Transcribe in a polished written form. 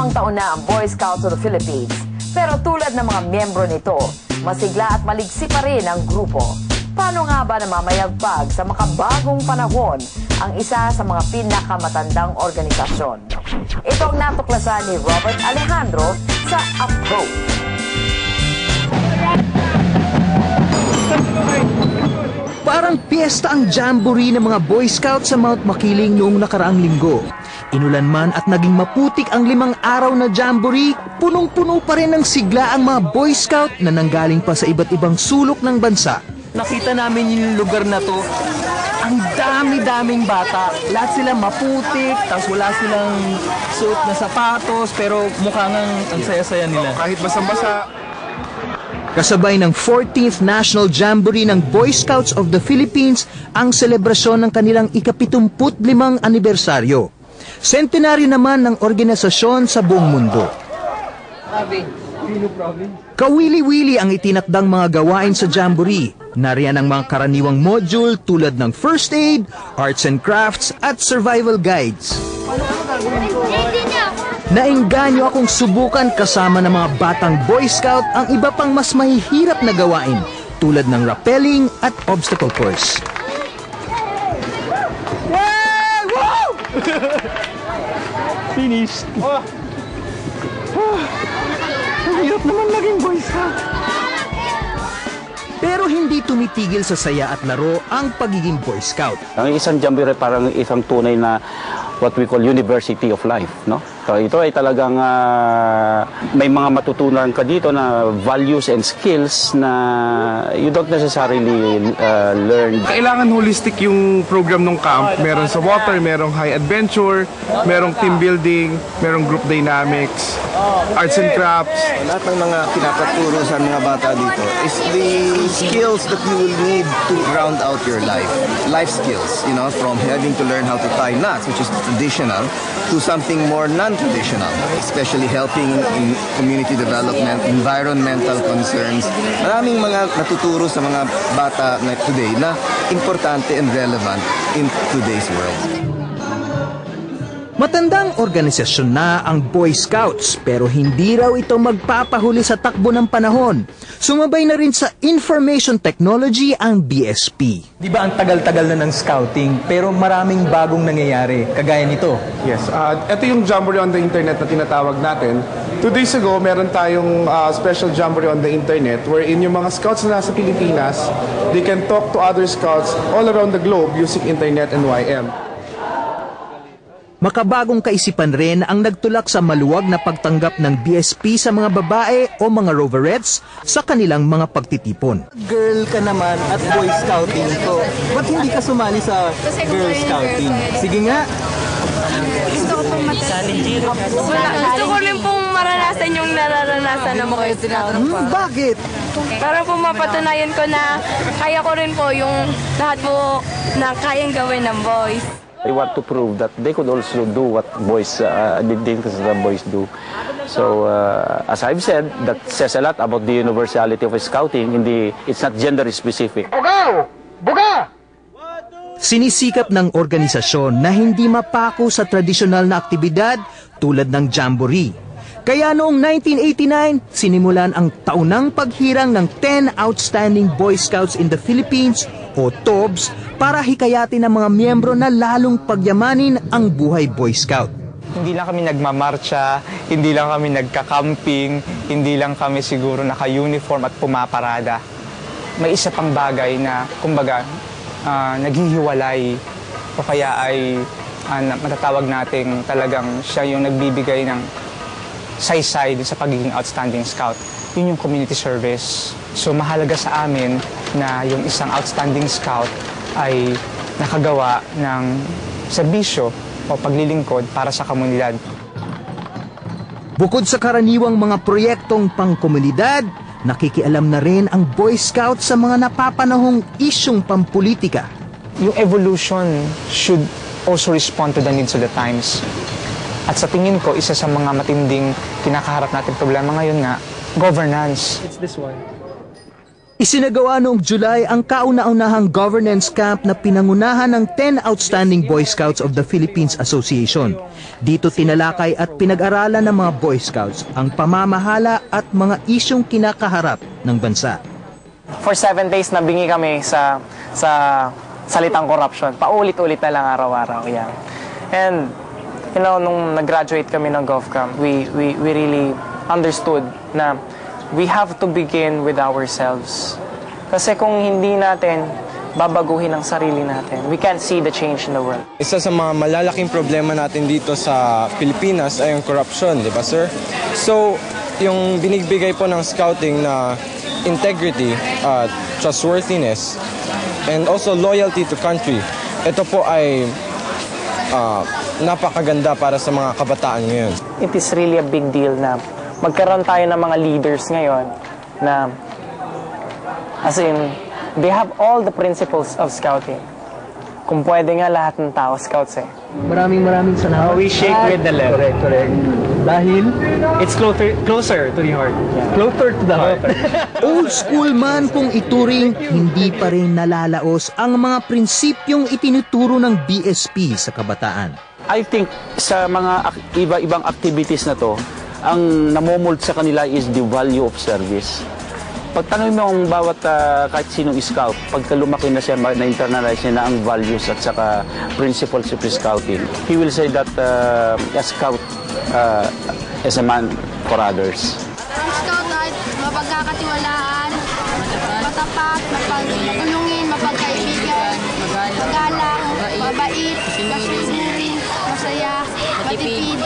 15 taon na ang Boy Scouts of the Philippines. Pero tulad ng mga miyembro nito, masigla at maligsi pa rin ang grupo. Paano nga ba namamayagpag sa makabagong panahon ang isa sa mga pinakamatandang organisasyon? Ito ang natuklasan ni Robert Alejandro sa Approach. Parang piyesta ang jamboree ng mga Boy Scouts sa Mount Makiling noong nakaraang linggo. Inulan man at naging maputik ang 5 araw na jamboree, punong-puno pa rin ng sigla ang mga Boy Scout na nanggaling pa sa iba't ibang sulok ng bansa. Nakita namin yung lugar na to, ang dami-daming bata. Lahat sila maputik, tapos wala silang suot na sapatos, pero mukhang ang saya-saya nila. Kahit basang-basa. Kasabay ng 14th National Jamboree ng Boy Scouts of the Philippines ang selebrasyon ng kanilang ika-75 anibersaryo. Sentenaryo naman ng organisasyon sa buong mundo. Kawili-wili ang itinakdang mga gawain sa Jamboree. Nariyan ang mga karaniwang module tulad ng first aid, arts and crafts at survival guides. Naengganyo akong subukan kasama ng mga batang Boy Scout ang iba pang mas mahihirap na gawain tulad ng rappelling at obstacle course. Yeah! Woo! Finished. Ang hirap naman maging Boy Scout. Pero hindi tumitigil sa saya at laro ang pagiging Boy Scout. Ang isang jamboree parang isang tunay na what we call university of life, no? So ito ay talagang may mga matutunan ka dito na values and skills na you don't necessarily learn. Kailangan holistic yung program ng camp. Meron sa water, merong high adventure, merong team building, merong group dynamics, arts and crafts. Lahat ng mga pinapaturo sa mga bata dito is the skills that you will need to round out your life. Life skills, you know, from having to learn how to tie knots, which is traditional, to something more non-traditional, especially helping in community development, environmental concerns. Maraming mga natuturo sa mga bata na today na importante and relevant in today's world. Matandang organisasyon na ang Boy Scouts pero hindi raw ito magpapahuli sa takbo ng panahon. Sumabay na rin sa information technology ang BSP. Di ba ang tagal-tagal na ng scouting pero maraming bagong nangyayari kagaya nito? Yes, ito yung jamboree on the internet na tinatawag natin. 2 days ago, meron tayong special jamboree on the internet wherein yung mga scouts na nasa Pilipinas, they can talk to other scouts all around the globe using internet and YM. Makabagong kaisipan rin ang nagtulak sa maluwag na pagtanggap ng BSP sa mga babae o mga roverettes sa kanilang mga pagtitipon. Girl ka naman at Boy Scouting to. Ba't hindi ka sumali sa Girl Scouting? Sige nga. Gusto ko pong gusto ko rin pong maranasan yung nararanasan ng Boy Scout. Bakit? Para po mapatunayan ko na kaya ko rin po yung lahat po na kayang gawin ng boys. They want to prove that they could also do what boys, the things that boys do. So, as I've said, that says a lot about the universality of scouting. It's not gender specific. Bugaw! Buga! Sinisikap ng organisasyon na hindi mapako sa tradisyonal na aktibidad tulad ng jamboree. Kaya noong 1989, sinimulan ang taunang paghirang ng 10 Outstanding Boy Scouts in the Philippines o TOBS para hikayatin ang mga miyembro na lalong pagyamanin ang buhay Boy Scout. Hindi lang kami nagmamarcha, hindi lang kami nagka-camping, hindi lang kami siguro naka-uniform at pumaparada. May isa pang bagay na, kumbaga, naghihiwalay o kaya ay matatawag nating talagang siya yung nagbibigay ng saysay din sa pagiging outstanding scout. Yun yung community service. So mahalaga sa amin na yung isang outstanding scout ay nakagawa ng serbisyo o paglilingkod para sa komunidad. Bukod sa karaniwang mga proyektong pangkomunidad, nakikialam na rin ang Boy Scout sa mga napapanahong isyong pampolitika. Yung evolution should also respond to the needs of the times. At sa tingin ko, isa sa mga matinding kinakaharap natin problema ngayon nga, governance. It's this one. Isinagawa noong July ang kauna-unahang governance camp na pinangunahan ng 10 Outstanding Boy Scouts of the Philippines Association. Dito tinalakay at pinag-aralan ng mga Boy Scouts ang pamamahala at mga isyong kinakaharap ng bansa. For 7 days nabingi kami sa salitang corruption. Paulit-ulit na lang araw-araw. Yeah. And, you know, nung nag-graduate kami ng GovCamp, we really understood na we have to begin with ourselves. Kasi kung hindi natin babaguhin ang sarili natin, we can't see the change in the world. Isa sa mga malalaking problema natin dito sa Pilipinas ay yung corruption, di ba sir? So, yung binigbigay po ng scouting na integrity, trustworthiness, and also loyalty to country, ito po ay napakaganda para sa mga kabataan ngayon. It is really a big deal na magkaroon tayo ng mga leaders ngayon na, as in, they have all the principles of scouting. Kung pwede nga lahat ng tao, scouts eh. Maraming salamat. We shake with the left. Correct. Dahil it's closer to the heart. Yeah. Closer to the heart. Old school man kung ituring, hindi pa rin nalalaos ang mga prinsipyong itinuturo ng BSP sa kabataan. I think sa mga iba-ibang activities na to, ang namomold sa kanila is the value of service. Pag tanong mo ang bawat kahit sinong scout, pagka lumaki na siya, na-internalize niya na ang values at saka principles of scouting, he will say that a scout is a man for others. Ang scout ay mapagkakatiwalaan, matapat, matulungin, mapagkaibigan, magalang, mabait, masunurin, masaya, matipid,